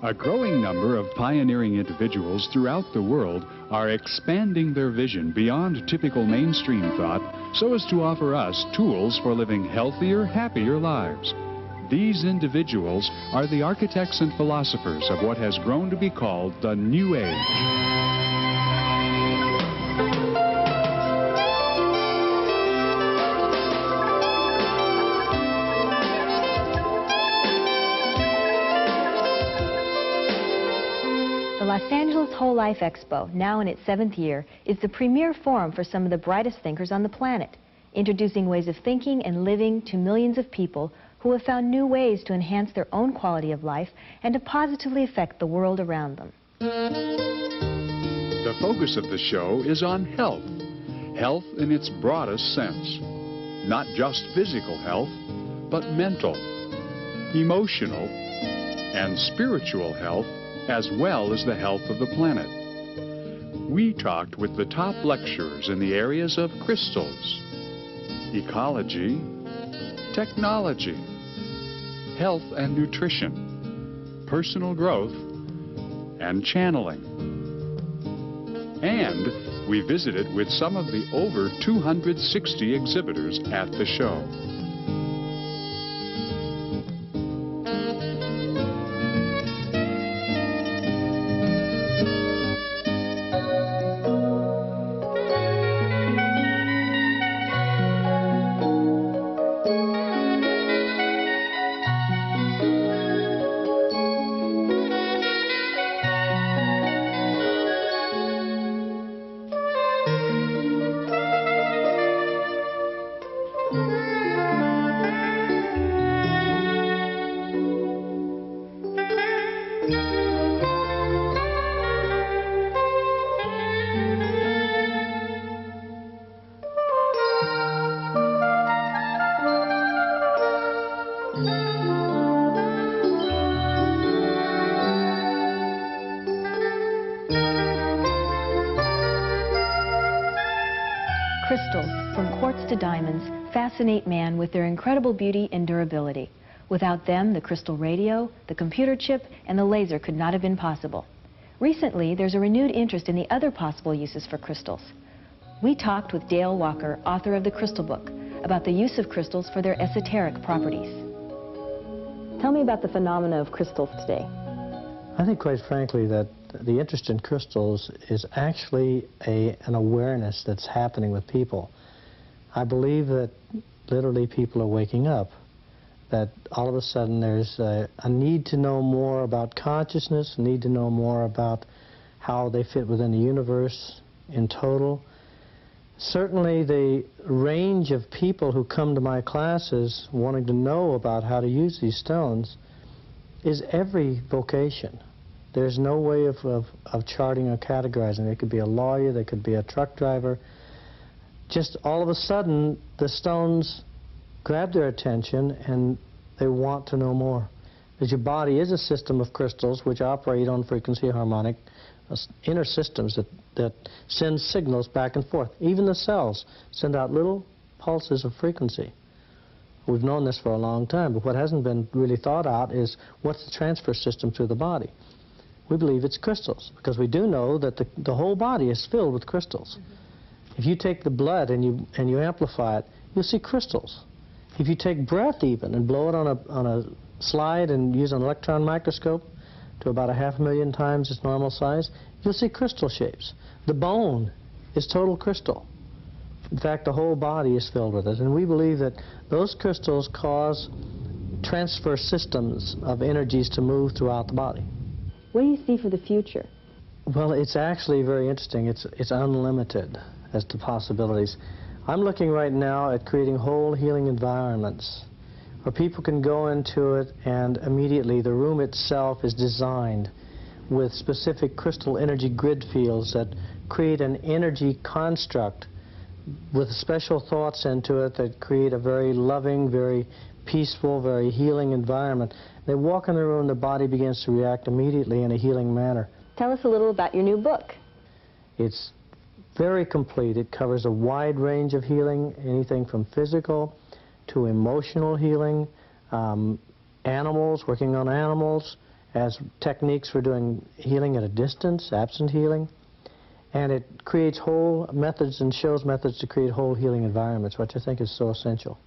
A growing number of pioneering individuals throughout the world are expanding their vision beyond typical mainstream thought so as to offer us tools for living healthier, happier lives. These individuals are the architects and philosophers of what has grown to be called the New Age. The Los Angeles Whole Life Expo, now in its 7th year, is the premier forum for some of the brightest thinkers on the planet, introducing ways of thinking and living to millions of people who have found new ways to enhance their own quality of life and to positively affect the world around them. The focus of the show is on health. Health in its broadest sense. Not just physical health, but mental, emotional, and spiritual health, as well as the health of the planet. We talked with the top lecturers in the areas of crystals, ecology, technology, health and nutrition, personal growth, and channeling. And we visited with some of the over 260 exhibitors at the show. Crystals, from quartz to diamonds, fascinate man with their incredible beauty and durability. Without them, the crystal radio, the computer chip, and the laser could not have been possible. Recently, there's a renewed interest in the other possible uses for crystals. We talked with Dale Walker, author of the Crystal Book, about the use of crystals for their esoteric properties. Tell me about the phenomena of crystals today. I think, quite frankly, that the interest in crystals is actually an awareness that's happening with people. I believe that literally people are waking up, that all of a sudden there's a need to know more about consciousness, a need to know more about how they fit within the universe in total. Certainly the range of people who come to my classes wanting to know about how to use these stones is every vocation. There's no way of charting or categorizing. They could be a lawyer, they could be a truck driver. Just all of a sudden, the stones grab their attention and they want to know more. Because your body is a system of crystals which operate on frequency harmonic inner systems that send signals back and forth. Even the cells send out little pulses of frequency. We've known this for a long time, but what hasn't been really thought out is what's the transfer system through the body. We believe it's crystals, because we do know that the whole body is filled with crystals. If you take the blood and you amplify it, you'll see crystals. If you take breath even and blow it on a slide and use an electron microscope to about 500,000 times its normal size, you'll see crystal shapes. The bone is total crystal. In fact, the whole body is filled with it, and we believe that those crystals cause transfer systems of energies to move throughout the body. What do you see for the future? Well, it's actually very interesting. It's unlimited as to possibilities. I'm looking right now at creating whole healing environments where people can go into it and immediately the room itself is designed with specific crystal energy grid fields that create an energy construct with special thoughts into it that create a very loving, very peaceful, very healing environment. They walk in the room, the body begins to react immediately in a healing manner. Tell us a little about your new book. It's very complete. It covers a wide range of healing, anything from physical to emotional healing, animals, working on animals, as techniques for doing healing at a distance, absent healing. And it creates whole methods and shows methods to create whole healing environments, which I think is so essential.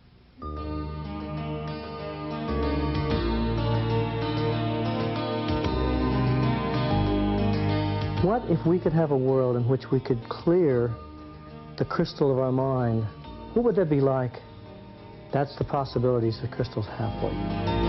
What if we could have a world in which we could clear the crystal of our mind? What would that be like? That's the possibilities that crystals have for you.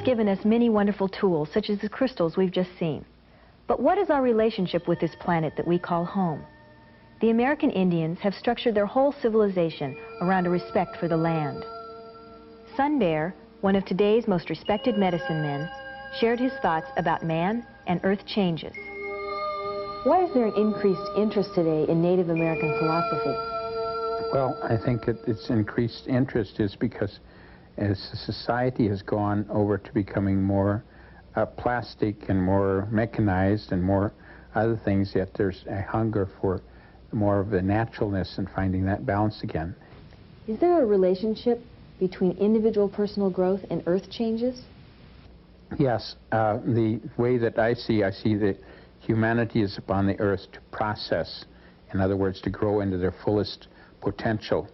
Given us many wonderful tools, such as the crystals we've just seen. But what is our relationship with this planet that we call home? The American Indians have structured their whole civilization around a respect for the land. Sun Bear, one of today's most respected medicine men, shared his thoughts about man and earth changes. Why is there an increased interest today in Native American philosophy? Well, I think its increased interest is because as society has gone over to becoming more plastic and more mechanized and more other things, yet there's a hunger for more of the naturalness and finding that balance again. Is there a relationship between individual personal growth and earth changes? Yes. The way that I see that humanity is upon the earth to process, in other words, to grow into their fullest potential.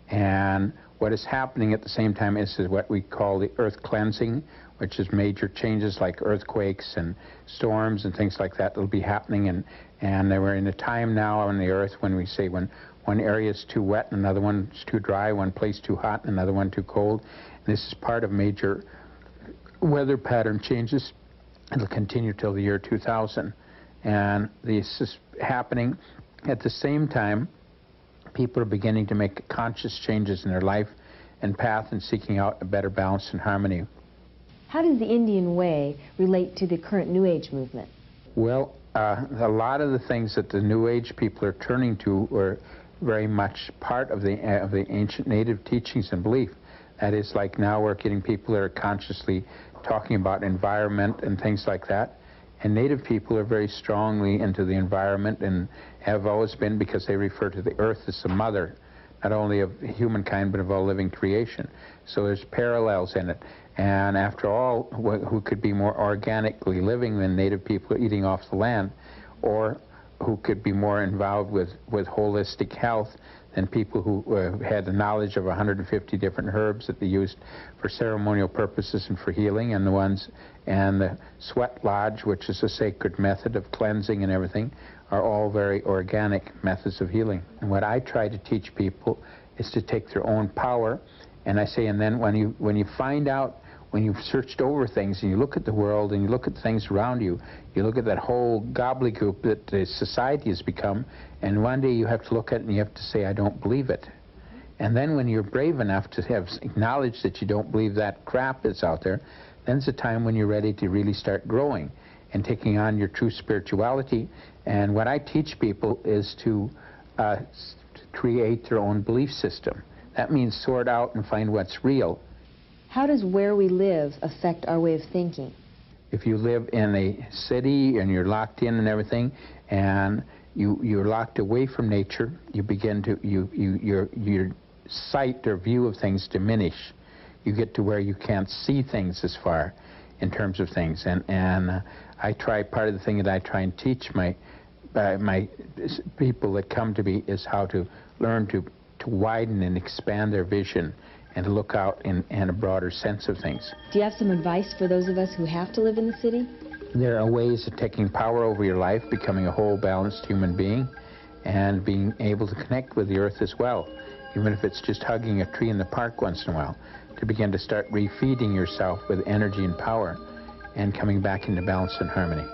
And what is happening at the same time is what we call the earth cleansing, which is major changes like earthquakes and storms and things like that will be happening. And we're in a time now on the earth when we say when one area is too wet and another one is too dry, one place too hot and another one too cold. And this is part of major weather pattern changes. It'll continue till the year 2000. And this is happening at the same time. People are beginning to make conscious changes in their life and path and seeking out a better balance and harmony. How does the Indian way relate to the current New Age movement? Well, a lot of the things that the New Age people are turning to are very much part of the ancient native teachings and belief. That is, like now we're getting people that are consciously talking about environment and things like that. And Native people are very strongly into the environment and have always been, because they refer to the earth as the mother, not only of humankind but of all living creation. So there's parallels in it. And after all, who could be more organically living than Native people eating off the land, or who could be more involved with holistic health than people who had the knowledge of 150 different herbs that they used for ceremonial purposes and for healing, and the sweat lodge, which is a sacred method of cleansing and everything, are all very organic methods of healing. And what I try to teach people is to take their own power, and I say, and then when you find out, when you've searched over things and you look at the world and you look at things around you, you look at that whole gobbledygook that the society has become, and one day you have to look at it and you have to say, I don't believe it. And then when you're brave enough to have acknowledged that you don't believe that crap that's out there, then's the time when you're ready to really start growing and taking on your true spirituality. And what I teach people is to create their own belief system. That means sort out and find what's real. How does where we live affect our way of thinking? If you live in a city and you're locked in and everything, and you're locked away from nature, you begin to, your sight or view of things diminish. You get to where you can't see things as far in terms of things. And I try, part of the thing that I try and teach my people that come to me is how to learn to widen and expand their vision and to look out in a broader sense of things. Do you have some advice for those of us who have to live in the city? There are ways of taking power over your life, becoming a whole, balanced human being, and being able to connect with the earth as well, even if it's just hugging a tree in the park once in a while, to begin to start refeeding yourself with energy and power and coming back into balance and harmony.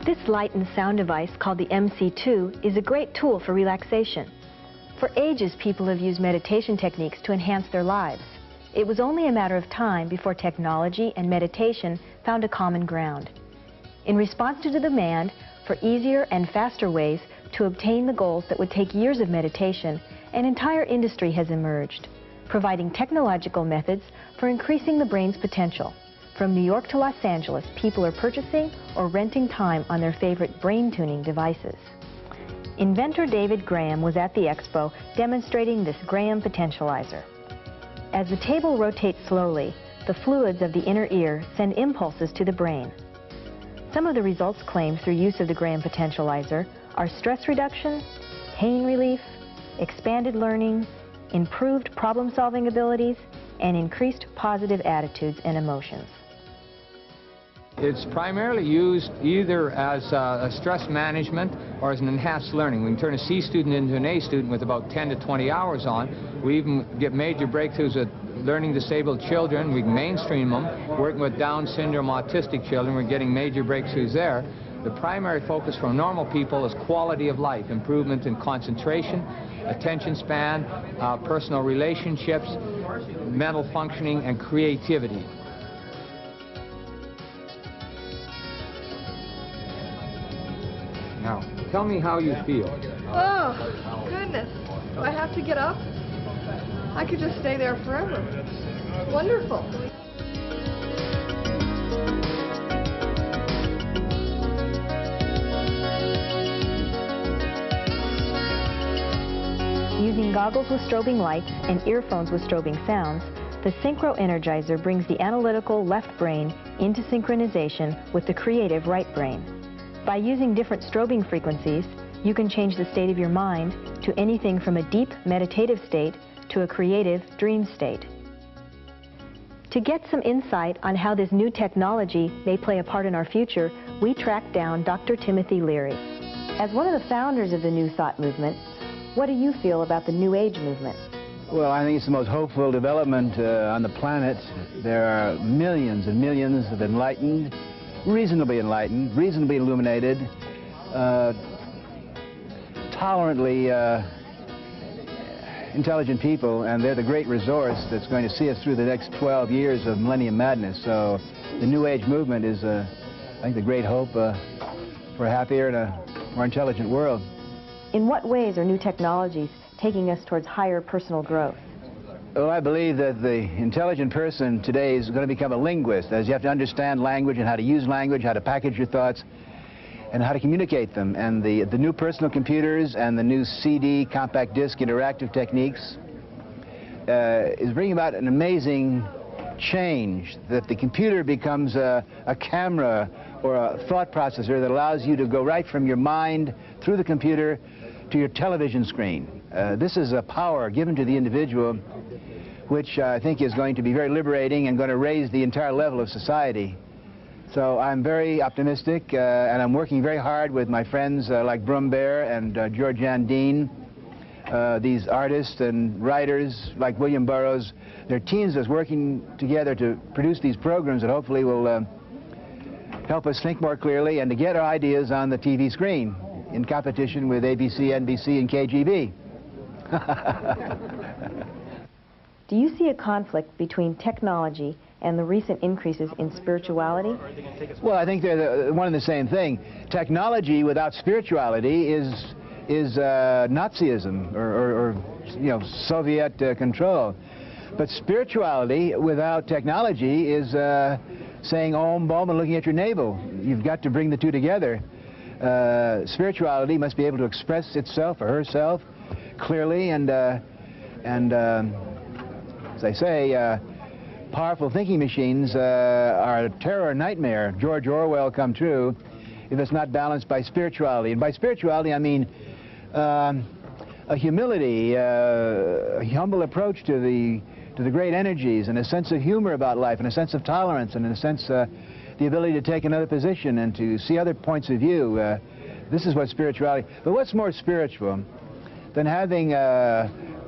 This light and sound device, called the MC2, is a great tool for relaxation. For ages, people have used meditation techniques to enhance their lives. It was only a matter of time before technology and meditation found a common ground. In response to the demand for easier and faster ways to obtain the goals that would take years of meditation, an entire industry has emerged, providing technological methods for increasing the brain's potential. From New York to Los Angeles, people are purchasing or renting time on their favorite brain-tuning devices. Inventor David Graham was at the Expo demonstrating this Graham Potentializer. As the table rotates slowly, the fluids of the inner ear send impulses to the brain. Some of the results claimed through use of the Graham Potentializer are stress reduction, pain relief, expanded learning, improved problem-solving abilities, and increased positive attitudes and emotions. It's primarily used either as a stress management or as an enhanced learning. We can turn a C student into an A student with about 10 to 20 hours on. We even get major breakthroughs at learning disabled children. We can mainstream them. Working with Down syndrome autistic children, we're getting major breakthroughs there. The primary focus for normal people is quality of life, improvement in concentration, attention span, personal relationships, mental functioning, and creativity. Now, tell me how you feel. Oh, goodness. Do I have to get up? I could just stay there forever. It's wonderful. Using goggles with strobing lights and earphones with strobing sounds, the Synchro Energizer brings the analytical left brain into synchronization with the creative right brain. By using different strobing frequencies, you can change the state of your mind to anything from a deep meditative state to a creative dream state. To get some insight on how this new technology may play a part in our future, we tracked down Dr. Timothy Leary. As one of the founders of the New Thought movement, what do you feel about the New Age movement? Well, I think it's the most hopeful development on the planet. There are millions and millions of enlightened, reasonably illuminated, tolerantly intelligent people, and they're the great resource that's going to see us through the next 12 years of millennium madness. So the New Age movement is, I think, the great hope for a happier and a more intelligent world. In what ways are new technologies taking us towards higher personal growth? Well, I believe that the intelligent person today is going to become a linguist, as you have to understand language and how to use language, how to package your thoughts, and how to communicate them. And the new personal computers and the new CD, compact disc, interactive techniques is bringing about an amazing change, that the computer becomes a camera or a thought processor that allows you to go right from your mind through the computer to your television screen. This is a power given to the individual which I think is going to be very liberating and going to raise the entire level of society. So I'm very optimistic, and I'm working very hard with my friends like Brumbear and Georgianne Dean, these artists and writers like William Burroughs. They're teams that's working together to produce these programs that hopefully will help us think more clearly and to get our ideas on the TV screen in competition with ABC, NBC, and KGB. Do you see a conflict between technology and the recent increases in spirituality? Well, I think they're one and the same thing. Technology without spirituality is Nazism or you know, Soviet control. But spirituality without technology is saying Om Bom and looking at your navel. You've got to bring the two together. Spirituality must be able to express itself or herself clearly, and as I say, powerful thinking machines are a terror, a nightmare. George Orwell come true if it's not balanced by spirituality. And by spirituality, I mean a humility, a humble approach to the great energies, and a sense of humor about life, and a sense of tolerance, and in a sense the ability to take another position and to see other points of view. This is what spirituality. But what's more spiritual than having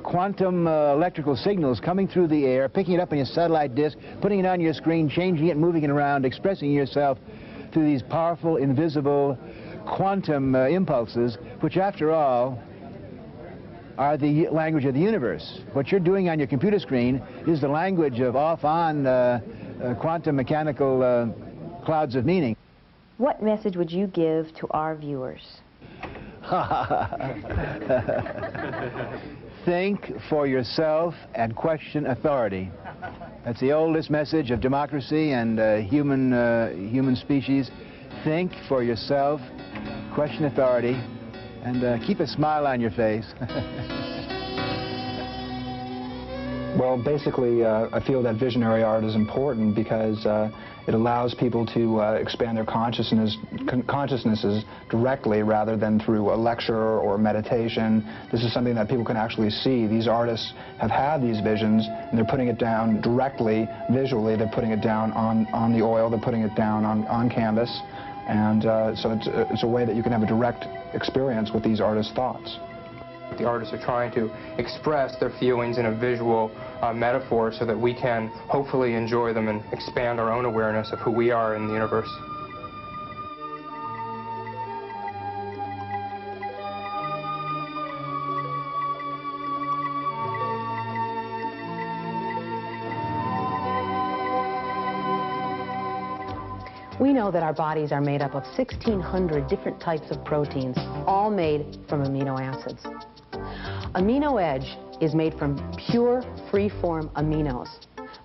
quantum electrical signals coming through the air, picking it up on your satellite disk, putting it on your screen, changing it, moving it around, expressing yourself through these powerful, invisible quantum impulses, which after all are the language of the universe. What you're doing on your computer screen is the language of off-on quantum mechanical clouds of meaning. What message would you give to our viewers? Think for yourself and question authority. That's the oldest message of democracy and human species. Think for yourself, question authority, and keep a smile on your face. Well, basically, I feel that visionary art is important because it allows people to expand their consciousnesses directly rather than through a lecture or meditation. This is something that people can actually see. These artists have had these visions, and they're putting it down directly, visually. They're putting it down on the oil. They're putting it down on canvas. And so it's a way that you can have a direct experience with these artists' thoughts. The artists are trying to express their feelings in a visual metaphor so that we can hopefully enjoy them and expand our own awareness of who we are in the universe. We know that our bodies are made up of 1,600 different types of proteins, all made from amino acids. Amino Edge is made from pure, free-form aminos.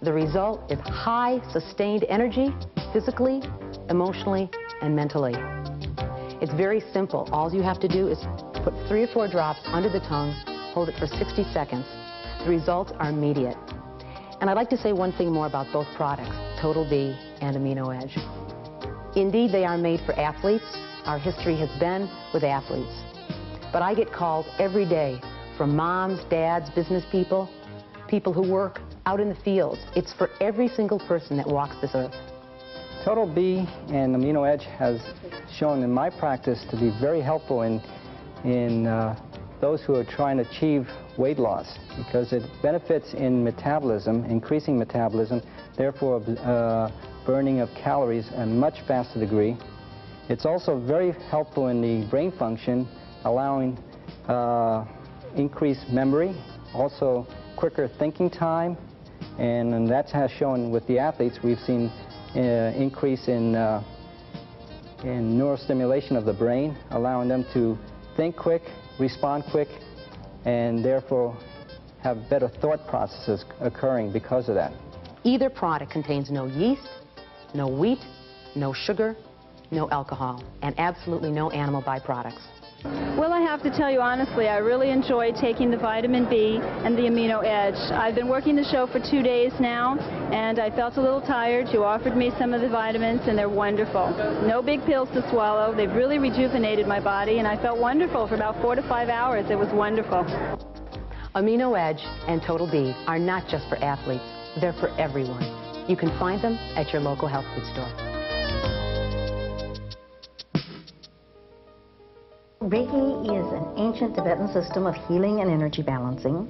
The result is high, sustained energy, physically, emotionally, and mentally. It's very simple. All you have to do is put 3 or 4 drops under the tongue, hold it for 60 seconds. The results are immediate. And I'd like to say one thing more about both products, Total B and Amino Edge. Indeed, they are made for athletes. Our history has been with athletes. But I get calls every day from moms, dads, business people, people who work out in the fields. It's for every single person that walks this earth. Total B and Amino Edge has shown in my practice to be very helpful in those who are trying to achieve weight loss, because it benefits in metabolism, increasing metabolism, therefore burning of calories at a much faster degree. It's also very helpful in the brain function, allowing increased memory, also quicker thinking time, and that has shown with the athletes. We've seen increase in neurostimulation of the brain, allowing them to think quick, respond quick, and therefore have better thought processes occurring because of that. Either product contains no yeast, no wheat, no sugar, no alcohol, and absolutely no animal byproducts. Well, I have to tell you honestly, I really enjoy taking the vitamin B and the Amino Edge. I've been working the show for 2 days now, and I felt a little tired. You offered me some of the vitamins, and they're wonderful. No big pills to swallow. They've really rejuvenated my body, and I felt wonderful for about 4 to 5 hours. It was wonderful. Amino Edge and Total B are not just for athletes. They're for everyone. You can find them at your local health food store. Reiki is an ancient Tibetan system of healing and energy balancing,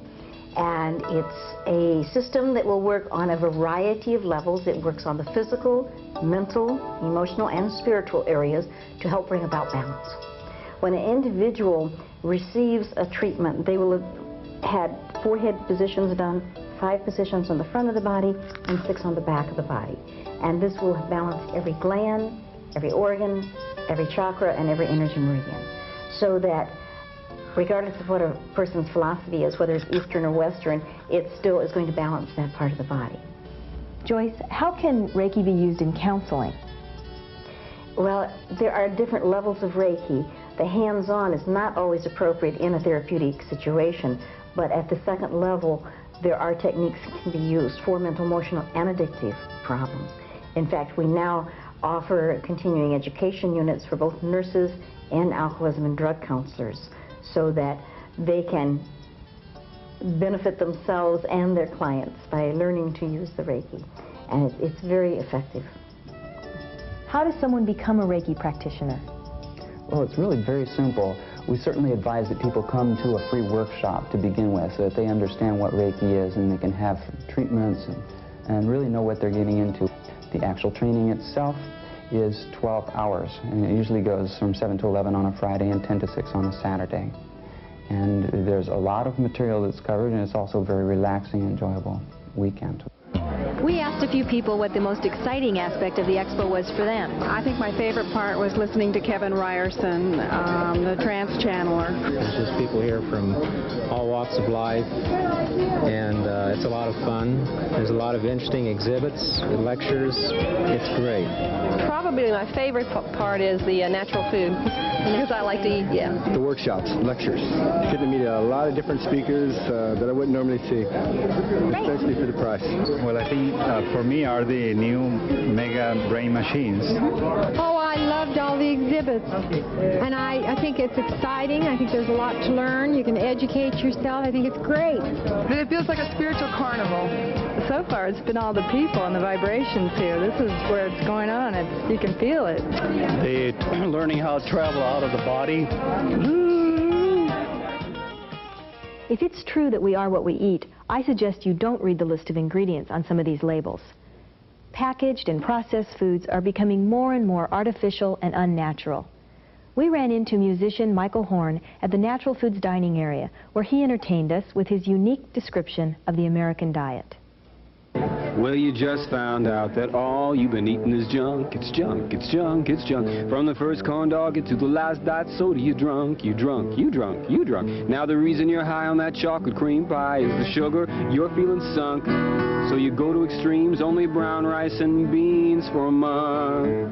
and it's a system that will work on a variety of levels. It works on the physical, mental, emotional, and spiritual areas to help bring about balance. When an individual receives a treatment, they will have had 4 head positions done, 5 positions on the front of the body, and 6 on the back of the body. And this will have balanced every gland, every organ, every chakra, and every energy meridian. So that regardless of what a person's philosophy is, whether it's Eastern or Western, it still is going to balance that part of the body. Joyce, how can Reiki be used in counseling? Well, there are different levels of Reiki. The hands-on is not always appropriate in a therapeutic situation, but at the second level, there are techniques that can be used for mental, emotional, and addictive problems. In fact, we now offer continuing education units for both nurses and alcoholism and drug counselors so that they can benefit themselves and their clients by learning to use the Reiki. And it's very effective. How does someone become a Reiki practitioner? Well, it's really very simple. We certainly advise that people come to a free workshop to begin with so that they understand what Reiki is and they can have treatments and really know what they're getting into. The actual training itself is 12 hours, and it usually goes from 7 to 11 on a Friday and 10 to 6 on a Saturday. And there's a lot of material that's covered, and it's also a very relaxing and enjoyable weekend. We asked a few people what the most exciting aspect of the expo was for them. I think my favorite part was listening to Kevin Ryerson, the trance channeler. There's just people here from all walks of life, and it's a lot of fun. There's a lot of interesting exhibits, lectures. It's great. Probably my favorite part is the natural food, because I like to eat, The workshops, lectures. Getting to meet a lot of different speakers that I wouldn't normally see, especially for the price. Well, I think for me are the new mega brain machines. Oh, I loved all the exhibits, and I think it's exciting. I think there's a lot to learn. You can educate yourself. I think it's great. It feels like a spiritual carnival. So far, it's been all the people and the vibrations here. This is where it's going on. You can feel it. Learning how to travel out of the body. If it's true that we are what we eat, I suggest you don't read the list of ingredients on some of these labels. Packaged and processed foods are becoming more and more artificial and unnatural. We ran into musician Michael Horn at the Natural Foods dining area, where he entertained us with his unique description of the American diet. Well, you just found out that all you've been eating is junk. It's junk, it's junk, it's junk. From the first corn dog to the last diet soda, you drunk, you drunk, you drunk, you drunk. Now the reason you're high on that chocolate cream pie is the sugar, you're feeling sunk. So you go to extremes, only brown rice and beans for a month.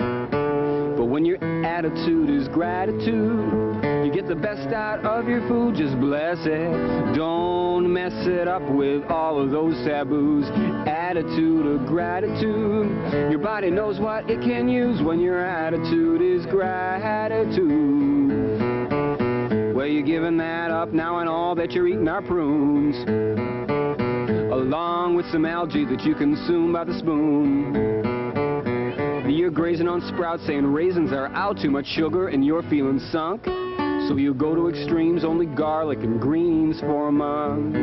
But when your attitude is gratitude, you get the best out of your food, just bless it. Don't mess it up with all of those taboos. Attitude of gratitude. Your body knows what it can use when your attitude is gratitude. Well, you're giving that up now, and all that you're eating are prunes, along with some algae that you consume by the spoon. You're grazing on sprouts saying raisins are out, too much sugar, and you're feeling sunk. So you go to extremes, only garlic and greens for a month.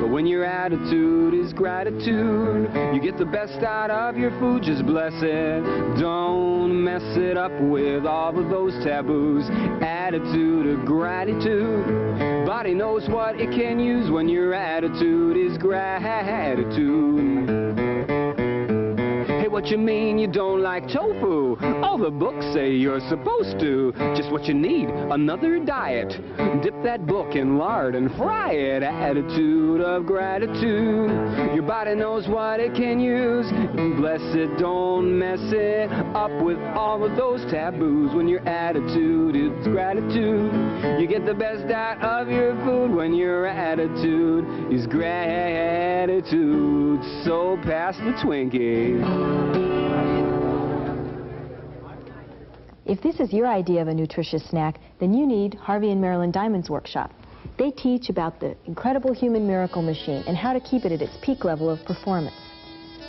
But when your attitude is gratitude, you get the best out of your food, just bless it. Don't mess it up with all of those taboos. Attitude of gratitude. Body knows what it can use when your attitude is gratitude. What you mean you don't like tofu? All the books say you're supposed to. Just what you need, another diet. Dip that book in lard and fry it. Attitude of gratitude. Your body knows what it can use. Bless it, don't mess it up with all of those taboos. When your attitude is gratitude, you get the best out of your food. When your attitude is gratitude. So pass the Twinkie. If this is your idea of a nutritious snack, then you need Harvey and Marilyn Diamond's workshop. They teach about the incredible human miracle machine and how to keep it at its peak level of performance.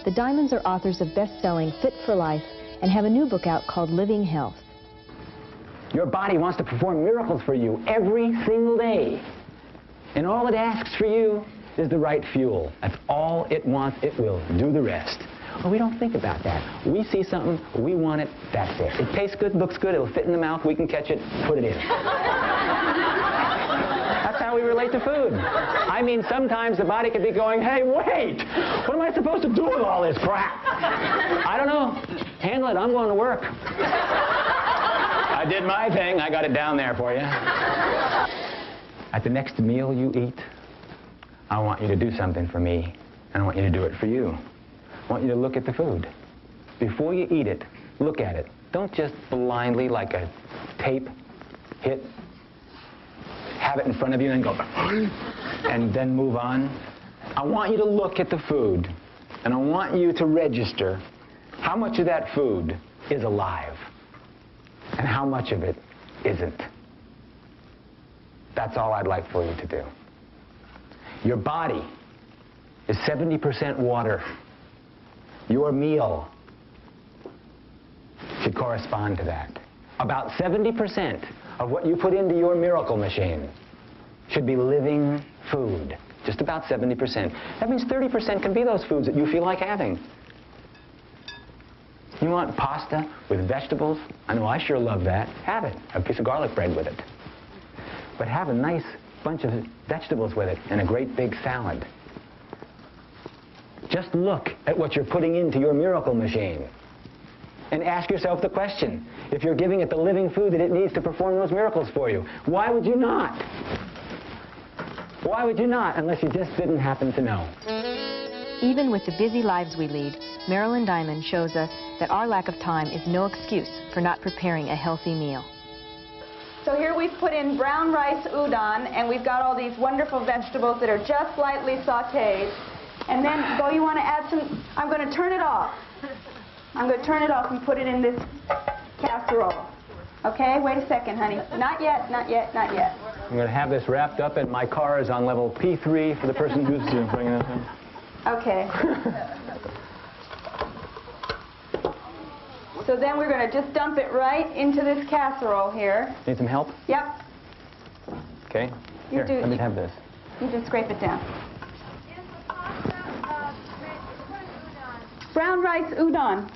The Diamonds are authors of best-selling Fit for Life and have a new book out called Living Health. Your body wants to perform miracles for you every single day. And all it asks for you is the right fuel. That's all it wants. It will do the rest. Well, we don't think about that. We see something, we want it, that's it. It tastes good, looks good, it'll fit in the mouth, we can catch it, put it in. That's how we relate to food. I mean, sometimes the body could be going, hey, wait! What am I supposed to do with all this crap? I don't know. Handle it, I'm going to work. I did my thing, I got it down there for you. At the next meal you eat, I want you to do something for me, and I want you to do it for you. I want you to look at the food. Before you eat it, look at it. Don't just blindly, like a tape hit, have it in front of you and go, and then move on. I want you to look at the food, and I want you to register how much of that food is alive and how much of it isn't. That's all I'd like for you to do. Your body is 70% water. Your meal should correspond to that. About 70% of what you put into your miracle machine should be living food. Just about 70%. That means 30% can be those foods that you feel like having. You want pasta with vegetables? I know I sure love that. Have it. Have a piece of garlic bread with it. but have a nice bunch of vegetables with it and a great big salad. Just look at what you're putting into your miracle machine. And ask yourself the question, if you're giving it the living food that it needs to perform those miracles for you, why would you not? Why would you not, unless you just didn't happen to know? Even with the busy lives we lead, Marilyn Diamond shows us that our lack of time is no excuse for not preparing a healthy meal. So here we've put in brown rice udon, and we've got all these wonderful vegetables that are just lightly sautéed. And then, Bo, you want to add some, I'm going to turn it off. I'm going to turn it off and put it in this casserole. Okay, wait a second, honey. Not yet, not yet, not yet. I'm going to have this wrapped up, and my car is on level P3 for the person who's bringing it in. Okay. So then we're going to just dump it right into this casserole here. Need some help? Yep. Okay. Here, let me have this. You just scrape it down. Brown rice udon.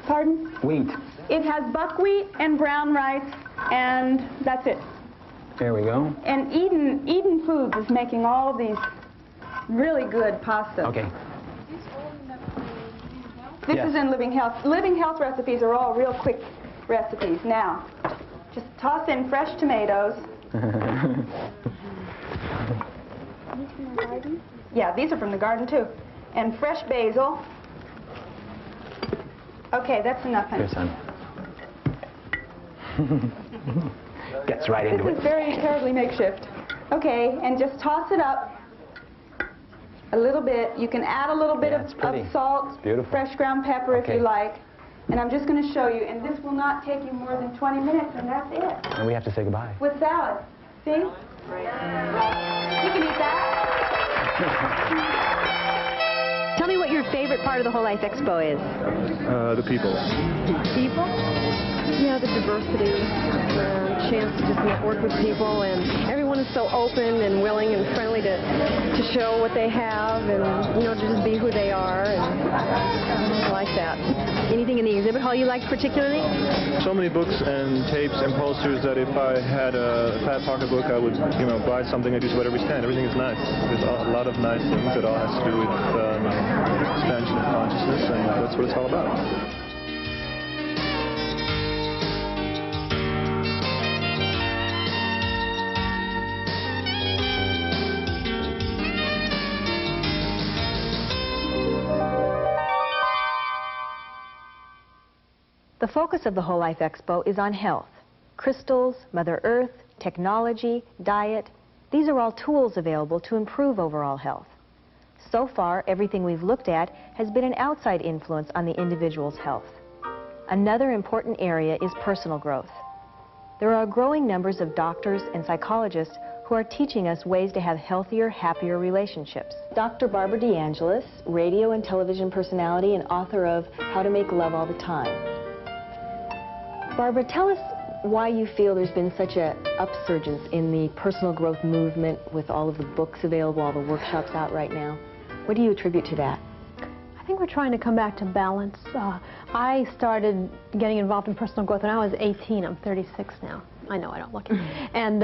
Pardon? Wheat. It has buckwheat and brown rice, and that's it. There we go. And Eden Foods is making all of these really good pasta. Okay. This is in Living Health. Living Health recipes are all real quick recipes. Now, just toss in fresh tomatoes. Yeah, these are from the garden too. And fresh basil. Okay, that's enough, honey. Here, son. Gets right into it. This is very terribly makeshift. Okay, and just toss it up a little bit. You can add a little bit of salt, fresh ground pepper if you like. And I'm just going to show you, and this will not take you more than 20 minutes, and that's it. And we have to say goodbye. With salad. See? You can eat that. Tell me what your favorite part of the Whole Life Expo is. The people. People? Yeah, the diversity, the chance to just network with people, and everyone is so open and willing and friendly to show what they have and, you know, to just be who they are, and I like that. Anything in the exhibit hall you liked particularly? So many books and tapes and posters that if I had a fat pocketbook, I would, you know, buy something at just about every stand. Everything is nice. There's a lot of nice things. It all has to do with expansion of consciousness, and that's what it's all about. The focus of the Whole Life Expo is on health. Crystals, Mother Earth, technology, diet, these are all tools available to improve overall health. So far, everything we've looked at has been an outside influence on the individual's health. Another important area is personal growth. There are growing numbers of doctors and psychologists who are teaching us ways to have healthier, happier relationships. Dr. Barbara DeAngelis, radio and television personality and author of How to Make Love All the Time. Barbara, tell us why you feel there's been such an upsurgence in the personal growth movement with all of the books available, all the workshops out right now. What do you attribute to that? I think we're trying to come back to balance. I started getting involved in personal growth when I was 18. I'm 36 now. I know I don't look it. And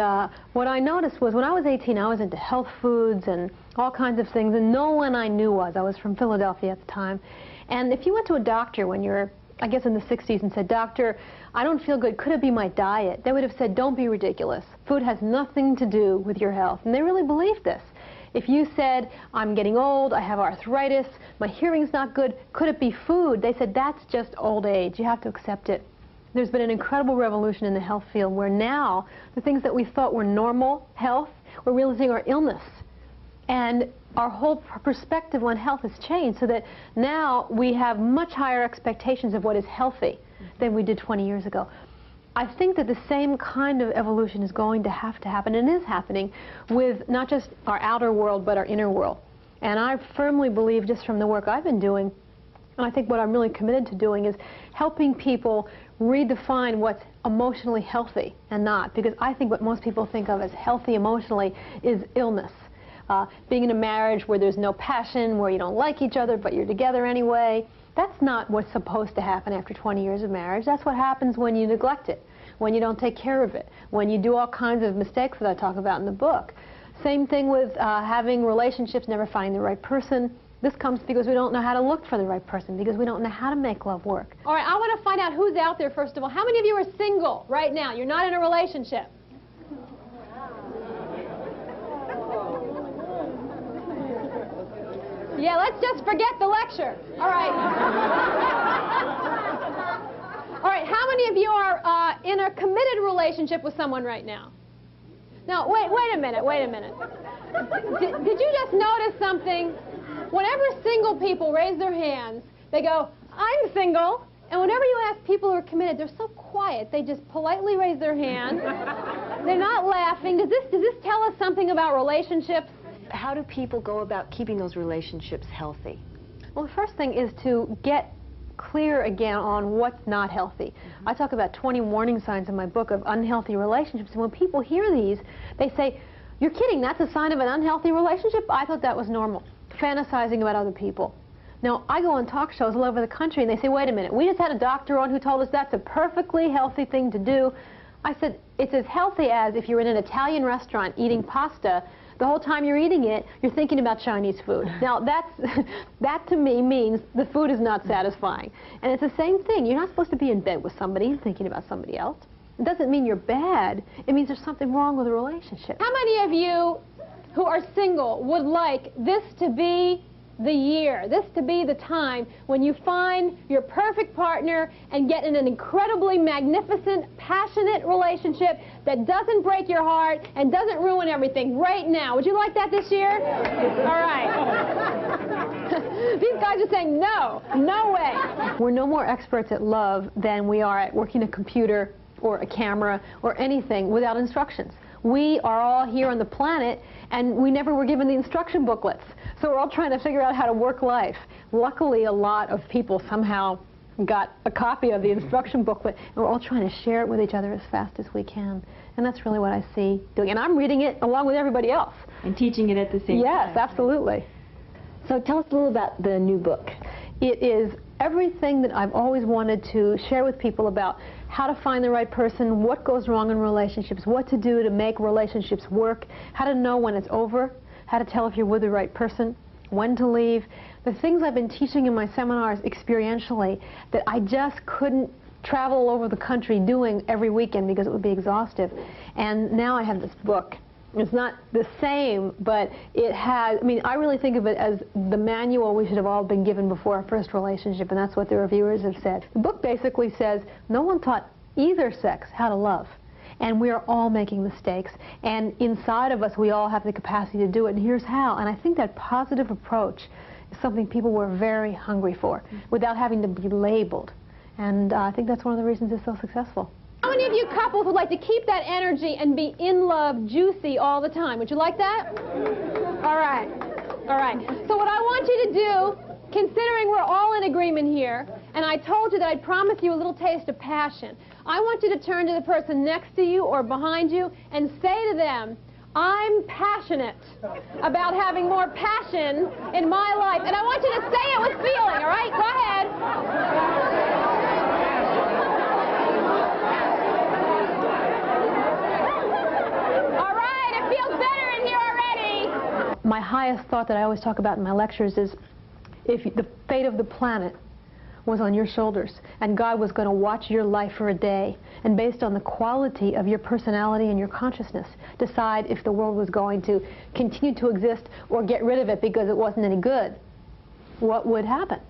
what I noticed was when I was 18, I was into health foods and all kinds of things, and no one I knew was. I was from Philadelphia at the time. And if you went to a doctor when you were, I guess, in the 60s and said, "Doctor, I don't feel good. Could it be my diet?" They would have said, "Don't be ridiculous. Food has nothing to do with your health." And they really believed this. If you said, "I'm getting old, I have arthritis, my hearing's not good, could it be food?" They said, "That's just old age. You have to accept it." There's been an incredible revolution in the health field where now the things that we thought were normal health, we're realizing are illness. And our whole perspective on health has changed so that now we have much higher expectations of what is healthy than we did 20 years ago. I think that the same kind of evolution is going to have to happen, and is happening, with not just our outer world, but our inner world. And I firmly believe, just from the work I've been doing, and I think what I'm really committed to doing, is helping people redefine what's emotionally healthy and not. Because I think what most people think of as healthy emotionally is illness. Being in a marriage where there's no passion, where you don't like each other, but you're together anyway. That's not what's supposed to happen after 20 years of marriage. That's what happens when you neglect it, when you don't take care of it, when you do all kinds of mistakes that I talk about in the book. Same thing with having relationships, never finding the right person. This comes because we don't know how to look for the right person, because we don't know how to make love work. All right, I want to find out who's out there, first of all. How many of you are single right now? You're not in a relationship. Yeah, let's just forget the lecture. All right. All right, how many of you are in a committed relationship with someone right now? Now, wait a minute. Did you just notice something? Whenever single people raise their hands, they go, I'm single. And whenever you ask people who are committed, they're so quiet. They just politely raise their hand. They're not laughing. Does this tell us something about relationships? How do people go about keeping those relationships healthy? Well, the first thing is to get clear again on what's not healthy. I talk about 20 warning signs in my book of unhealthy relationships, and when people hear these, they say, you're kidding, that's a sign of an unhealthy relationship? I thought that was normal, fantasizing about other people. Now, I go on talk shows all over the country, and they say, wait a minute, we just had a doctor on who told us that's a perfectly healthy thing to do. I said, it's as healthy as if you're in an Italian restaurant eating pasta. The whole time you're eating it, you're thinking about Chinese food. Now, that to me means the food is not satisfying. And it's the same thing. You're not supposed to be in bed with somebody thinking about somebody else. It doesn't mean you're bad. It means there's something wrong with the relationship. How many of you who are single would like this to be the year, this to be the time when you find your perfect partner and get in an incredibly magnificent, passionate relationship that doesn't break your heart and doesn't ruin everything right now? Would you like that this year? All right. These guys are saying no, no way. We're no more experts at love than we are at working a computer or a camera or anything without instructions. We are all here on the planet, and we never were given the instruction booklets. So we're all trying to figure out how to work life. Luckily, a lot of people somehow got a copy of the instruction booklet, and we're all trying to share it with each other as fast as we can. And that's really what I see doing. And I'm reading it along with everybody else. And teaching it at the same time. Yes, absolutely. So tell us a little about the new book. It is everything that I've always wanted to share with people about how to find the right person, what goes wrong in relationships, what to do to make relationships work, how to know when it's over, how to tell if you're with the right person, when to leave. The things I've been teaching in my seminars experientially that I just couldn't travel all over the country doing every weekend because it would be exhaustive. And now I have this book. It's not the same, but it has, I mean, I really think of it as the manual we should have all been given before our first relationship, and that's what the reviewers have said. The book basically says no one taught either sex how to love, and we are all making mistakes, and inside of us we all have the capacity to do it, and here's how. And I think that positive approach is something people were very hungry for, without having to be labeled, and I think that's one of the reasons it's so successful. How many of you couples would like to keep that energy and be in love, juicy all the time? Would you like that? All right. All right. So what I want you to do, considering we're all in agreement here, and I told you that I'd promise you a little taste of passion, I want you to turn to the person next to you or behind you and say to them, I'm passionate about having more passion in my life. And I want you to say it with feeling, all right? Go ahead. My highest thought that I always talk about in my lectures is if the fate of the planet was on your shoulders and God was going to watch your life for a day and based on the quality of your personality and your consciousness decide if the world was going to continue to exist or get rid of it because it wasn't any good, what would happen?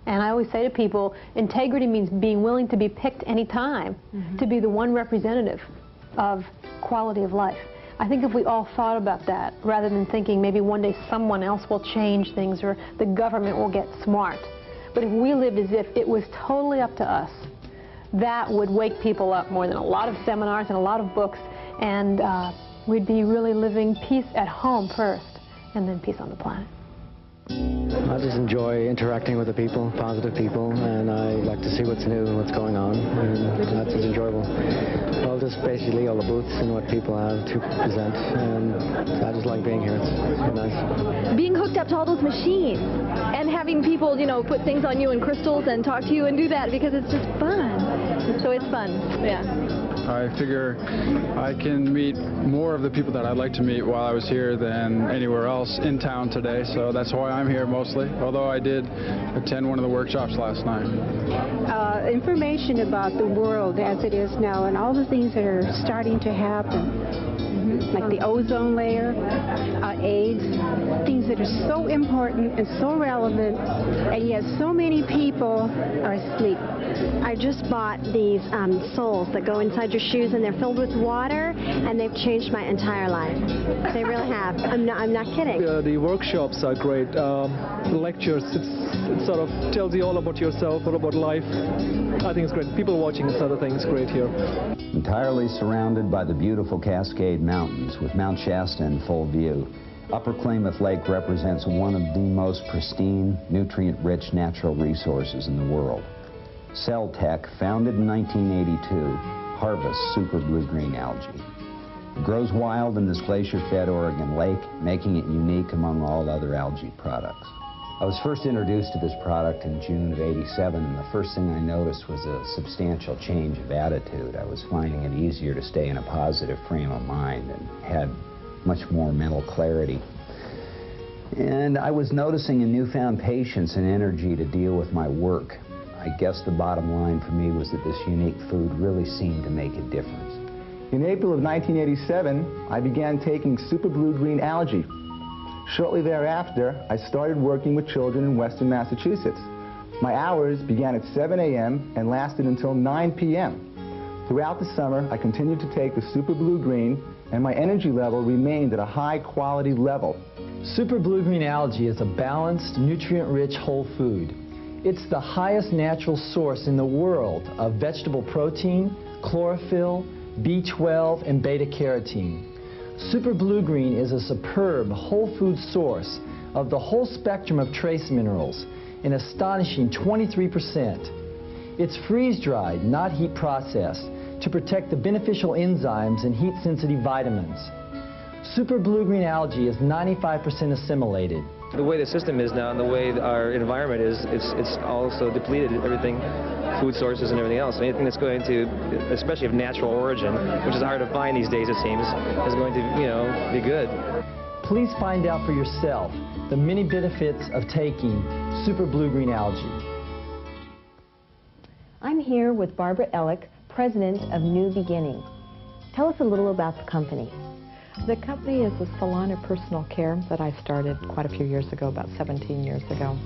And I always say to people, integrity means being willing to be picked any time to be the one representative of quality of life. I think if we all thought about that, rather than thinking maybe one day someone else will change things or the government will get smart, but if we lived as if it was totally up to us, that would wake people up more than a lot of seminars and a lot of books, and we'd be really living peace at home first, and then peace on the planet. I just enjoy interacting with the people, positive people, and I like to see what's new and what's going on, and that's just enjoyable. Well, just basically all the booths and what people have to present, and I just like being here. It's nice. Being hooked up to all those machines and having people, you know, put things on you and crystals and talk to you and do that because it's just fun. So it's fun, yeah. I figure I can meet more of the people that I'd like to meet while I was here than anywhere else in town today, so that's why I'm here mostly, although I did attend one of the workshops last night. Information about the world as it is now and all the things that are starting to happen. Like the ozone layer, AIDS, things that are so important and so relevant, and yet so many people are asleep. I just bought these soles that go inside your shoes, and they're filled with water, and they've changed my entire life. They really have. I'm not kidding. The workshops are great. The lectures, it sort of tells you all about yourself, all about life. I think it's great. People watching this sort of thing is great here. Entirely surrounded by the beautiful Cascade Mountains with Mount Shasta in full view, Upper Klamath Lake represents one of the most pristine, nutrient-rich natural resources in the world. Celltech, founded in 1982, harvests super blue-green algae. It grows wild in this glacier-fed Oregon lake, making it unique among all other algae products. I was first introduced to this product in June of '87, and the first thing I noticed was a substantial change of attitude. I was finding it easier to stay in a positive frame of mind and had much more mental clarity. And I was noticing a newfound patience and energy to deal with my work. I guess the bottom line for me was that this unique food really seemed to make a difference. In April of 1987, I began taking super blue-green algae. Shortly thereafter, I started working with children in Western Massachusetts. My hours began at 7 a.m. and lasted until 9 p.m. Throughout the summer, I continued to take the super blue-green, and my energy level remained at a high-quality level. Super blue-green algae is a balanced, nutrient-rich whole food. It's the highest natural source in the world of vegetable protein, chlorophyll, B12, and beta-carotene. Super blue-green is a superb whole food source of the whole spectrum of trace minerals, an astonishing 23%. It's freeze-dried, not heat processed, to protect the beneficial enzymes and heat-sensitive vitamins. Super blue-green algae is 95% assimilated. The way the system is now and the way our environment is, it's also depleted everything, food sources and everything else. Anything that's going to, especially of natural origin, which is hard to find these days it seems, is going to, be good. Please find out for yourself the many benefits of taking super blue-green algae. I'm here with Barbara Ellick, president of New Beginning. Tell us a little about the company. The company is a salon of personal care that I started quite a few years ago, about 17 years ago.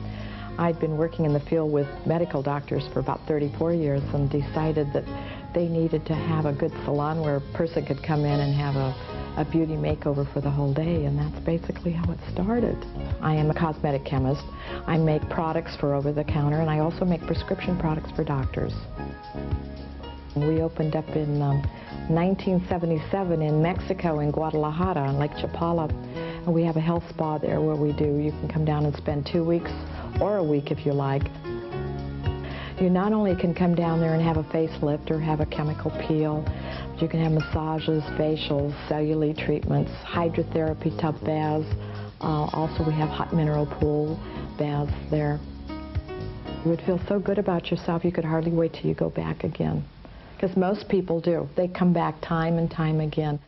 I'd been working in the field with medical doctors for about 34 years and decided that they needed to have a good salon where a person could come in and have a beauty makeover for the whole day, and that's basically how it started. I am a cosmetic chemist. I make products for over-the-counter, and I also make prescription products for doctors. We opened up in 1977 in Mexico, in Guadalajara, on Lake Chapala. And we have a health spa there where you can come down and spend 2 weeks or a week if you like. You not only can come down there and have a facelift or have a chemical peel, but you can have massages, facials, cellulite treatments, hydrotherapy tub baths. Also we have hot mineral pool baths there. You would feel so good about yourself you could hardly wait till you go back again. Because most people do. They come back time and time again.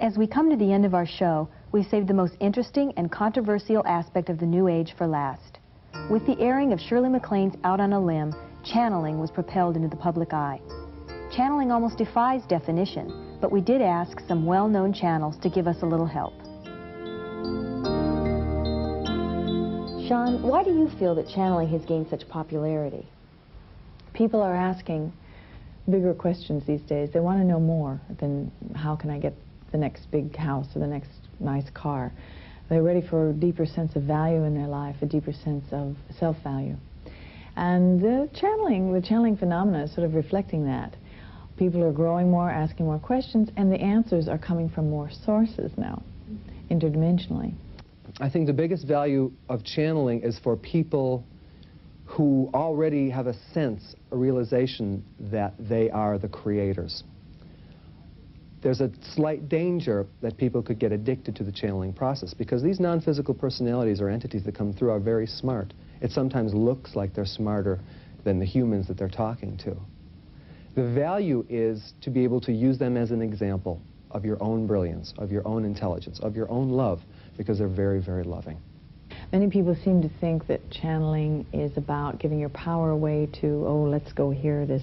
As we come to the end of our show, we've saved the most interesting and controversial aspect of the New Age for last. With the airing of Shirley MacLaine's Out on a Limb, channeling was propelled into the public eye. Channeling almost defies definition, but we did ask some well-known channels to give us a little help. Sean, why do you feel that channeling has gained such popularity? People are asking bigger questions these days. They want to know more than how can I get the next big house or the next nice car. They're ready for a deeper sense of value in their life, a deeper sense of self-value. And the channeling phenomena is sort of reflecting that. People are growing more, asking more questions, and the answers are coming from more sources now, interdimensionally. I think the biggest value of channeling is for people who already have a sense, a realization that they are the creators. There's a slight danger that people could get addicted to the channeling process because these non-physical personalities or entities that come through are very smart. It sometimes looks like they're smarter than the humans that they're talking to. The value is to be able to use them as an example of your own brilliance, of your own intelligence, of your own love, because they're very, very loving. Many people seem to think that channeling is about giving your power away to, oh, let's go hear this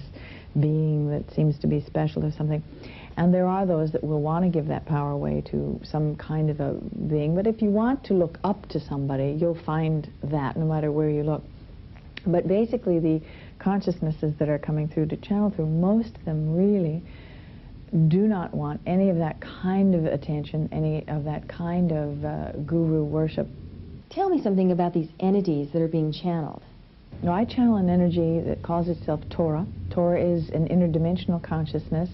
being that seems to be special or something. And there are those that will want to give that power away to some kind of a being. But if you want to look up to somebody, you'll find that no matter where you look. But basically, the consciousnesses that are coming through to channel through, most of them really do not want any of that kind of attention, any of that kind of guru worship. Tell me something about these entities that are being channeled. No, I channel an energy that calls itself Torah. Torah is an interdimensional consciousness.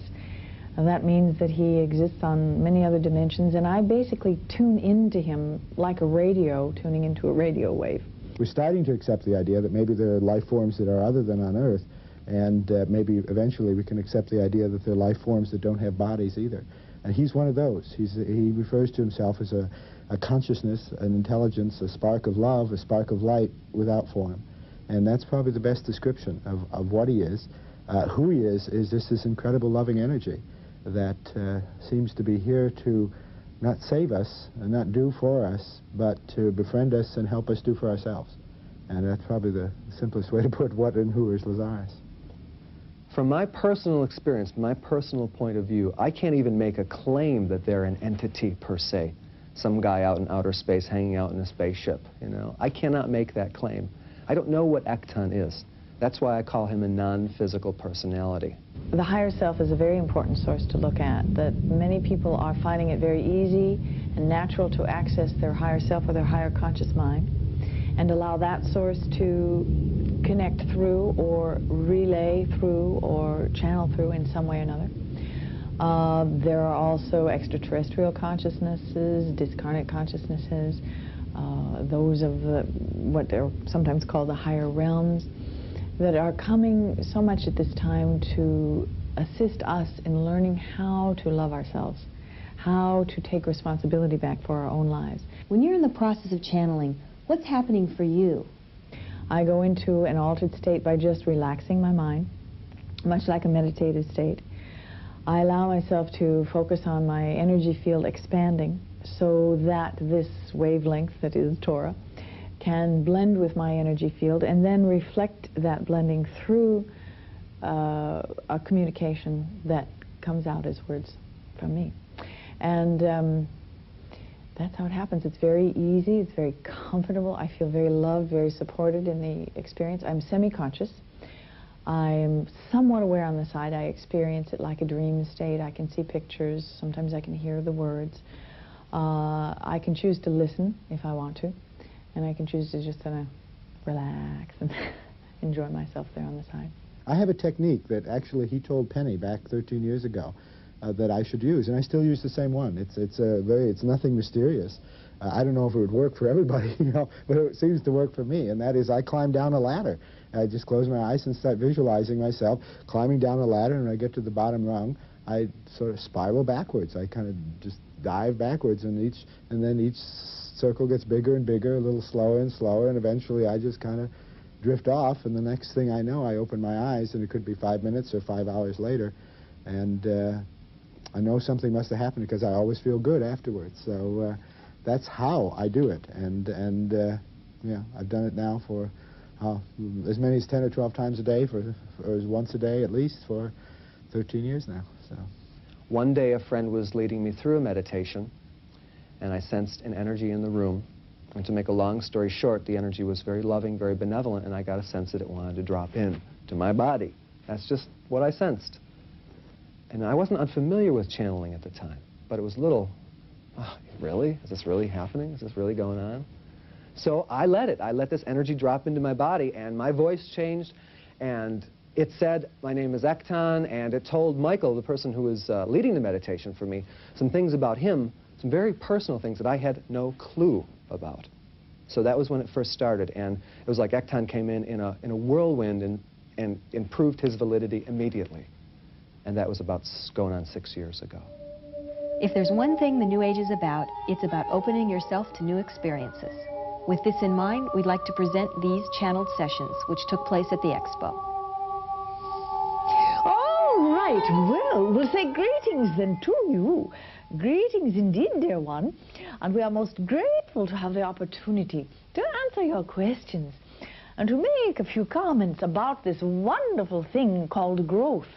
And that means that he exists on many other dimensions, and I basically tune into him like a radio tuning into a radio wave. We're starting to accept the idea that maybe there are life forms that are other than on Earth, and maybe eventually we can accept the idea that there are life forms that don't have bodies either. And he's one of those. He refers to himself as a consciousness, an intelligence, a spark of love, a spark of light without form. And that's probably the best description of what he is. Who he is just this incredible loving energy that seems to be here to not save us and not do for us, but to befriend us and help us do for ourselves. And that's probably the simplest way to put what and who is Lazarus. From my personal experience, my personal point of view, I can't even make a claim that they're an entity per se. Some guy out in outer space hanging out in a spaceship, you know. I cannot make that claim. I don't know what Ekton is. That's why I call him a non-physical personality. The higher self is a very important source to look at, that many people are finding it very easy and natural to access their higher self or their higher conscious mind and allow that source to connect through or relay through or channel through in some way or another. There are also extraterrestrial consciousnesses, discarnate consciousnesses, those of what are sometimes called the higher realms, that are coming so much at this time to assist us in learning how to love ourselves, how to take responsibility back for our own lives. When you're in the process of channeling, what's happening for you? I go into an altered state by just relaxing my mind, much like a meditative state. I allow myself to focus on my energy field expanding so that this wavelength that is Torah can blend with my energy field and then reflect that blending through a communication that comes out as words from me. And that's how it happens. It's very easy, it's very comfortable. I feel very loved, very supported in the experience. I'm semi-conscious. I'm somewhat aware on the side. I experience it like a dream state. I can see pictures. Sometimes I can hear the words. I can choose to listen if I want to. And I can choose to just kind of relax and enjoy myself there on the side. I have a technique that actually he told Penny back 13 years ago that I should use, and I still use the same one. It's nothing mysterious. I don't know if it would work for everybody, you know, but it seems to work for me, and that is I climb down a ladder. I just close my eyes and start visualizing myself climbing down a ladder, and when I get to the bottom rung, I sort of spiral backwards. I kind of just dive backwards, and then each circle gets bigger and bigger, a little slower and slower, and eventually I just kind of drift off, and the next thing I know, I open my eyes, and it could be 5 minutes or 5 hours later, and I know something must have happened because I always feel good afterwards. So that's how I do it. And yeah, I've done it now for as many as 10 or 12 times a day, or once a day at least, for 13 years now. So. One day a friend was leading me through a meditation, and I sensed an energy in the room. And to make a long story short, the energy was very loving, very benevolent, and I got a sense that it wanted to drop in to my body. That's just what I sensed. And I wasn't unfamiliar with channeling at the time, but it was a little, oh, really? Is this really happening? Is this really going on? So I let it. I let this energy drop into my body, and my voice changed, and it said, my name is Ekton, and it told Michael, the person who was leading the meditation for me, some things about him, some very personal things that I had no clue about. So that was when it first started, and it was like Ekton came in a whirlwind and improved his validity immediately. And that was about going on 6 years ago. If there's one thing the New Age is about, it's about opening yourself to new experiences. With this in mind, we'd like to present these channeled sessions, which took place at the Expo. All right, well, we'll say greetings then to you. Greetings indeed, dear one. And we are most grateful to have the opportunity to answer your questions and to make a few comments about this wonderful thing called growth.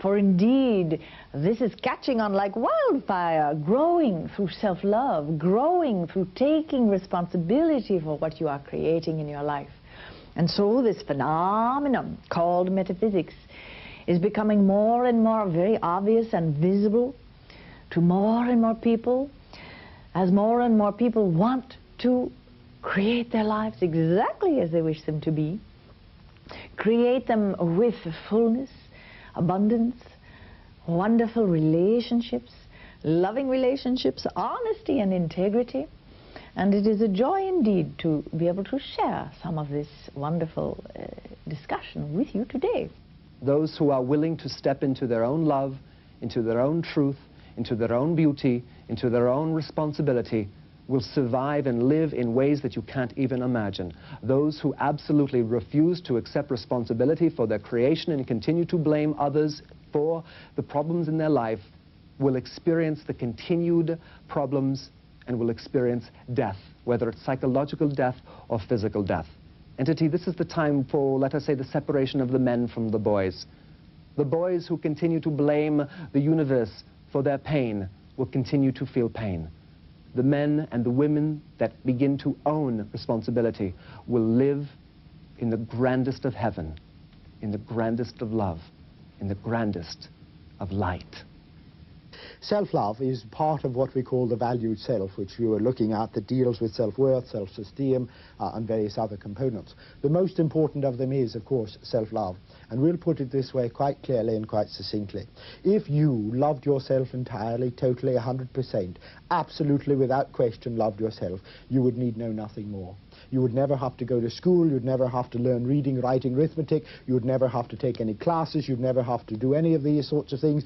For indeed, this is catching on like wildfire, growing through self-love, growing through taking responsibility for what you are creating in your life. And so this phenomenon called metaphysics is becoming more and more very obvious and visible to more and more people, as more and more people want to create their lives exactly as they wish them to be, create them with fullness, abundance, wonderful relationships, loving relationships, honesty and integrity. And it is a joy indeed to be able to share some of this wonderful discussion with you today. Those who are willing to step into their own love, into their own truth, into their own beauty, into their own responsibility, will survive and live in ways that you can't even imagine. Those who absolutely refuse to accept responsibility for their creation and continue to blame others for the problems in their life will experience the continued problems and will experience death, whether it's psychological death or physical death. Entity, this is the time for, let us say, the separation of the men from the boys. The boys who continue to blame the universe for their pain will continue to feel pain. The men and the women that begin to own responsibility will live in the grandest of heaven, in the grandest of love, in the grandest of light. Self-love is part of what we call the valued self, which you were looking at, that deals with self-worth, self-esteem, and various other components. The most important of them is, of course, self-love. And we'll put it this way quite clearly and quite succinctly. If you loved yourself entirely, totally, 100%, absolutely without question loved yourself, you would need know nothing more. You would never have to go to school, you'd never have to learn reading, writing, arithmetic, you would never have to take any classes, you'd never have to do any of these sorts of things.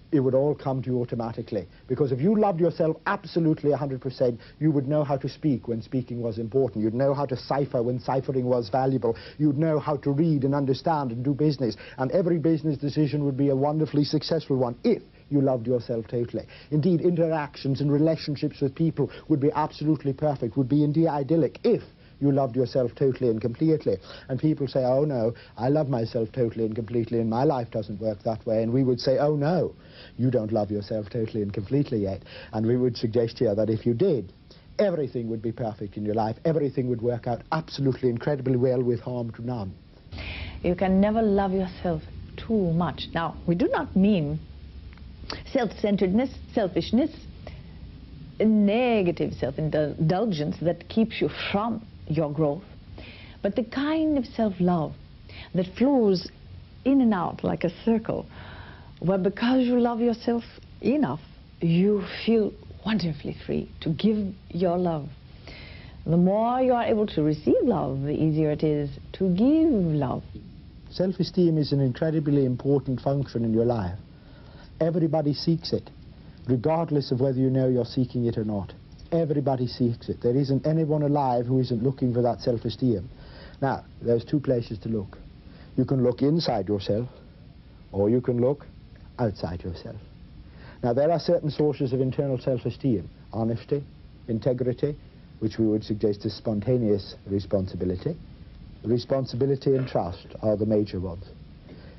It would all come to you automatically. Because if you loved yourself absolutely 100%, you would know how to speak when speaking was important. You'd know how to cipher when ciphering was valuable. You'd know how to read and understand and do business. And every business decision would be a wonderfully successful one if you loved yourself totally. Indeed, interactions and relationships with people would be absolutely perfect, would be indeed idyllic if you loved yourself totally and completely. And people say, oh no, I love myself totally and completely and my life doesn't work that way. And we would say, oh no, you don't love yourself totally and completely yet. And we would suggest here that if you did, everything would be perfect in your life. Everything would work out absolutely incredibly well with harm to none. You can never love yourself too much. Now, we do not mean self-centeredness, selfishness, negative self-indulgence that keeps you from your growth, but the kind of self-love that flows in and out like a circle, where because you love yourself enough, you feel wonderfully free to give your love. The more you are able to receive love, the easier it is to give love. Self-esteem is an incredibly important function in your life. Everybody seeks it, regardless of whether you know you're seeking it or not. Everybody seeks it. There isn't anyone alive who isn't looking for that self-esteem. Now, there's two places to look. You can look inside yourself, or you can look outside yourself. Now, there are certain sources of internal self-esteem: honesty, integrity, which we would suggest is spontaneous responsibility. Responsibility and trust are the major ones.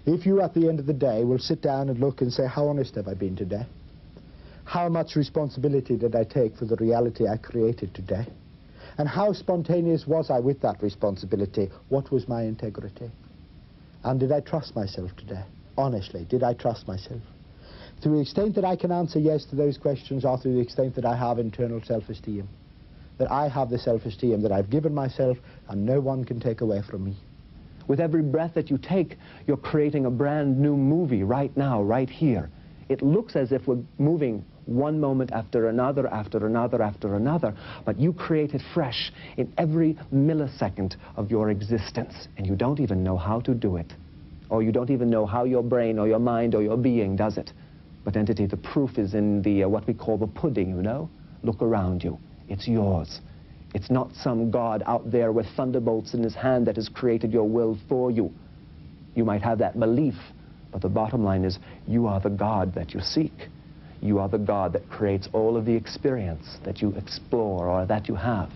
If you, at the end of the day, will sit down and look and say, how honest have I been today? How much responsibility did I take for the reality I created today? And how spontaneous was I with that responsibility? What was my integrity? And did I trust myself today? Honestly, did I trust myself? To the extent that I can answer yes to those questions, or to the extent that I have internal self-esteem, that I have the self-esteem that I've given myself and no one can take away from me. With every breath that you take, you're creating a brand new movie right now, right here. It looks as if we're moving one moment after another, after another, after another, but you create it fresh in every millisecond of your existence, and you don't even know how to do it. Or you don't even know how your brain or your mind or your being does it. But entity, the proof is in the what we call the pudding, you know? Look around you. It's yours. It's not some God out there with thunderbolts in his hand that has created your world for you. You might have that belief, but the bottom line is you are the God that you seek. You are the God that creates all of the experience that you explore or that you have.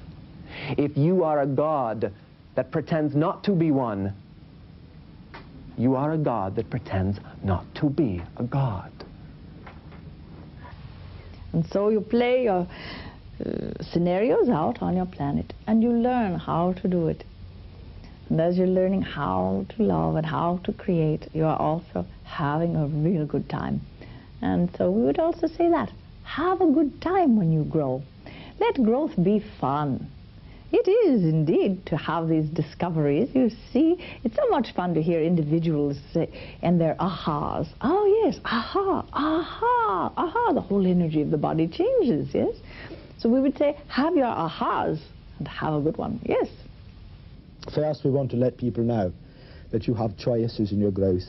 If you are a God that pretends not to be one, you are a God that pretends not to be a God. And so you play your scenarios out on your planet, and you learn how to do it. And as you're learning how to love and how to create, you are also having a real good time. And so we would also say that. Have a good time when you grow. Let growth be fun. It is indeed to have these discoveries. You see, it's so much fun to hear individuals say, and their ahas. Oh yes, aha, aha, aha. The whole energy of the body changes, yes? So we would say, have your ahas and have a good one, yes. First, we want to let people know that you have choices in your growth,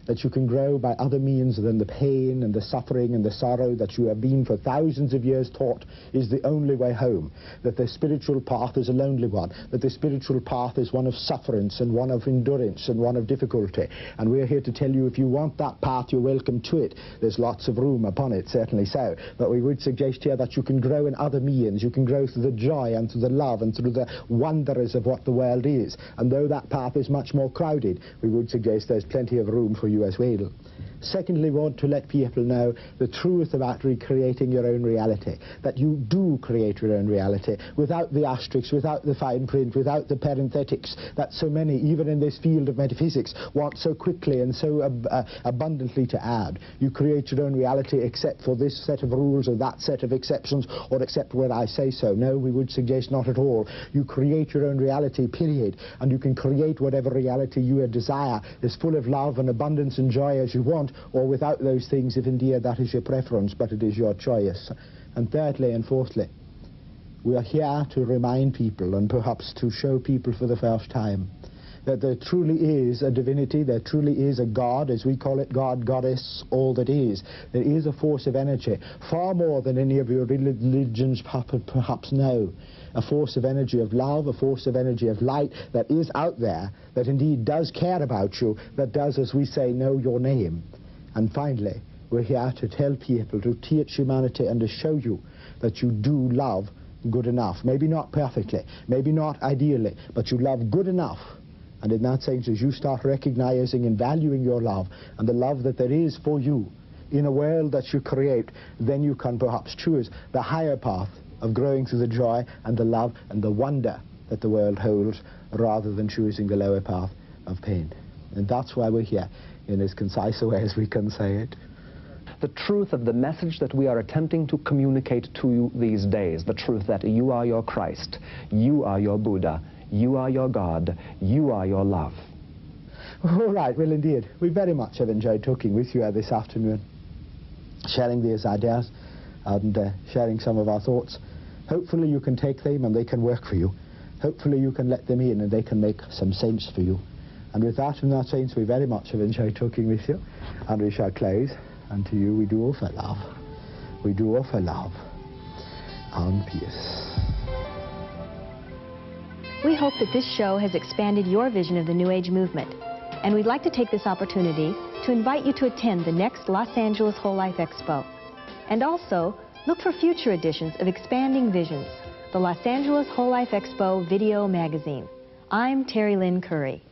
that you can grow by other means than the pain and the suffering and the sorrow that you have been for thousands of years taught is the only way home, that the spiritual path is a lonely one, that the spiritual path is one of sufferance and one of endurance and one of difficulty. And we're here to tell you, if you want that path, you're welcome to it. There's lots of room upon it, certainly so. But we would suggest here that you can grow in other means. You can grow through the joy and through the love and through the wonders of what the world is. And though that path is much more crowded, we would suggest there's plenty of room for you as well. Secondly, we want to let people know the truth about recreating your own reality, that you do create your own reality without the asterisks, without the fine print, without the parenthetics that so many, even in this field of metaphysics, want so quickly and so abundantly to add. You create your own reality except for this set of rules or that set of exceptions, or except when I say so. No, we would suggest not at all. You create your own reality, period, and you can create whatever reality you desire, as full of love and abundance and joy as you want, or without those things, if indeed that is your preference, but it is your choice. And thirdly and fourthly, we are here to remind people, and perhaps to show people for the first time, that there truly is a divinity, there truly is a God, as we call it, God, Goddess, all that is. There is a force of energy, far more than any of your religions perhaps know. A force of energy of love, a force of energy of light that is out there, that indeed does care about you, that does, as we say, know your name. And finally, we're here to tell people, to teach humanity and to show you that you do love good enough. Maybe not perfectly, maybe not ideally, but you love good enough. And in that sense, as you start recognizing and valuing your love and the love that there is for you in a world that you create, then you can perhaps choose the higher path of growing through the joy and the love and the wonder that the world holds, rather than choosing the lower path of pain. And that's why we're here, in as concise a way as we can say it. The truth of the message that we are attempting to communicate to you these days, the truth that you are your Christ, you are your Buddha, you are your God, you are your love. All right, well indeed, we very much have enjoyed talking with you this afternoon, sharing these ideas and sharing some of our thoughts. Hopefully you can take them and they can work for you. Hopefully you can let them in and they can make some sense for you. And with that, in that sense, we very much have enjoyed talking with you, and we shall close. And to you we do offer love. We do offer love and peace. We hope that this show has expanded your vision of the New Age movement, and we'd like to take this opportunity to invite you to attend the next Los Angeles Whole Life Expo. And also, look for future editions of Expanding Visions, the Los Angeles Whole Life Expo video magazine. I'm Terri Lynn Curry.